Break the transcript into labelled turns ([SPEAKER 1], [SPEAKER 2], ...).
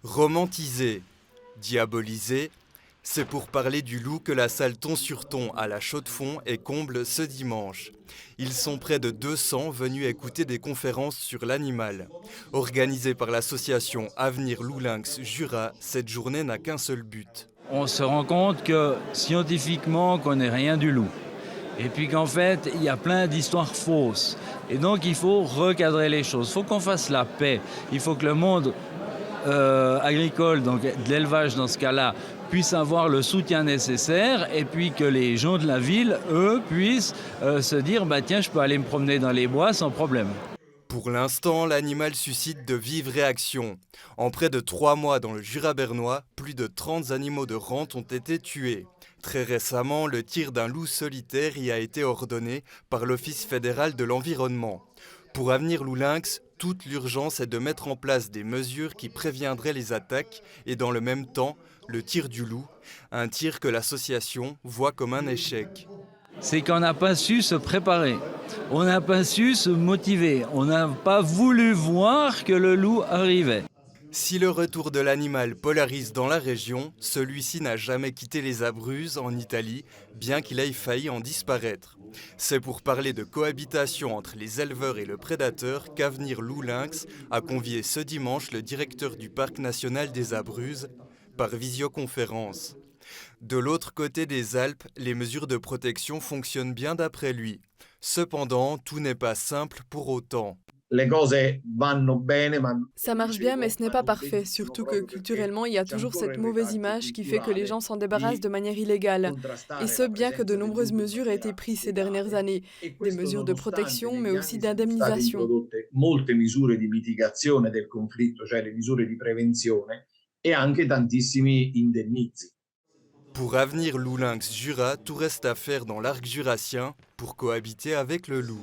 [SPEAKER 1] Romantisé, diabolisé, c'est pour parler du loup que la salle Ton sur Ton à la Chaux-de-Fonds est comble ce dimanche. Ils sont près de 200 venus écouter des conférences sur l'animal. Organisée par l'association Avenir Loup Lynx Jura, cette journée n'a qu'un seul but.
[SPEAKER 2] On se rend compte que scientifiquement, on ne connaît rien du loup. Et puis qu'en fait, il y a plein d'histoires fausses. Et donc, il faut recadrer les choses. Il faut qu'on fasse la paix. Il faut que le monde agricole, donc de l'élevage dans ce cas-là, puisse avoir le soutien nécessaire. Et puis que les gens de la ville, eux, puissent se dire « tiens, je peux aller me promener dans les bois sans problème ».
[SPEAKER 1] Pour l'instant, l'animal suscite de vives réactions. En près de 3 mois dans le Jura bernois, plus de 30 animaux de rente ont été tués. Très récemment, le tir d'un loup solitaire y a été ordonné par l'Office fédéral de l'environnement. Pour Avenir Loup Lynx, toute l'urgence est de mettre en place des mesures qui préviendraient les attaques et dans le même temps, le tir du loup, un tir que l'association voit comme un échec.
[SPEAKER 2] C'est qu'on n'a pas su se préparer, on n'a pas su se motiver, on n'a pas voulu voir que le loup arrivait.
[SPEAKER 1] Si le retour de l'animal polarise dans la région, celui-ci n'a jamais quitté les Abruzzes en Italie, bien qu'il ait failli en disparaître. C'est pour parler de cohabitation entre les éleveurs et le prédateur qu'Avenir Loup Lynx a convié ce dimanche le directeur du parc national des Abruzzes par visioconférence. De l'autre côté des Alpes, les mesures de protection fonctionnent bien d'après lui. Cependant, tout n'est pas simple pour autant.
[SPEAKER 3] Ça marche bien, mais ce n'est pas parfait, surtout que culturellement, il y a toujours cette mauvaise image qui fait que les gens s'en débarrassent de manière illégale. Et ce, bien que de nombreuses mesures aient été prises ces dernières années, des mesures de protection, mais aussi d'indemnisation.
[SPEAKER 4] Molte misure di mitigazione del conflitto, cioè le misure di prevenzione, e anche tantissimi indennizzi.
[SPEAKER 1] Pour Avenir Loup Lynx Jura, tout reste à faire dans l'arc jurassien pour cohabiter avec le loup.